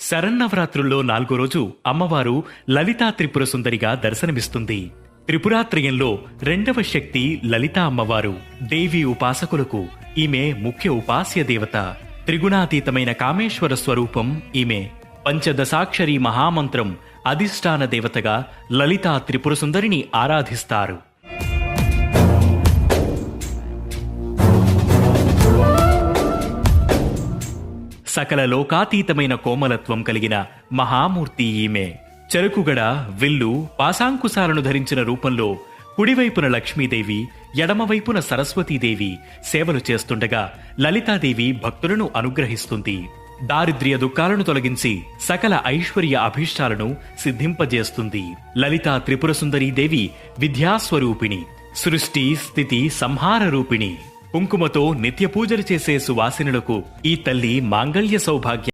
శరన్నవరాత్రుల్లో 4 రోజు అమ్మవారు లలితా త్రిపుర సుందరిగా దర్శనమిస్తుంది. త్రిపురాత్రయంలో 2వ శక్తి లలితా అమ్మవారు. దేవి ఉపాసకులకు ఈమె ముఖ్య ఉపాస్య దేవత. త్రిగుణాతీతమైన కామేశ్వర స్వరూపం ఈమె. పంచదశాక్షరి మహామంత్రం అధిష్టాన దేవతగా లలితా త్రిపుర సుందరిని ఆరాధిస్తారు. సకల లోకాతీతమైన కోమలత్వం కలిగిన మహామూర్తి ఈమె. చెరుకుగడ, విల్లు, పాశాంకుశాలను ధరించిన రూపంలో కుడివైపున లక్ష్మీదేవి, ఎడమవైపున సరస్వతీదేవి సేవలు చేస్తుండగా లలితాదేవి భక్తులను అనుగ్రహిస్తుంది. దారిద్ర్య దుఃఖాలను తొలగించి సకల ఐశ్వర్య అభీష్టాలను సిద్ధింపజేస్తుంది. లలితా త్రిపుర సుందరీదేవి విద్యాస్వరూపిణి, సృష్టి స్థితి సంహార రూపిణి. కుంకుమతో నిత్య పూజలు చేసే సువాసినులకు ఈ తల్లి మాంగళ్య సౌభాగ్య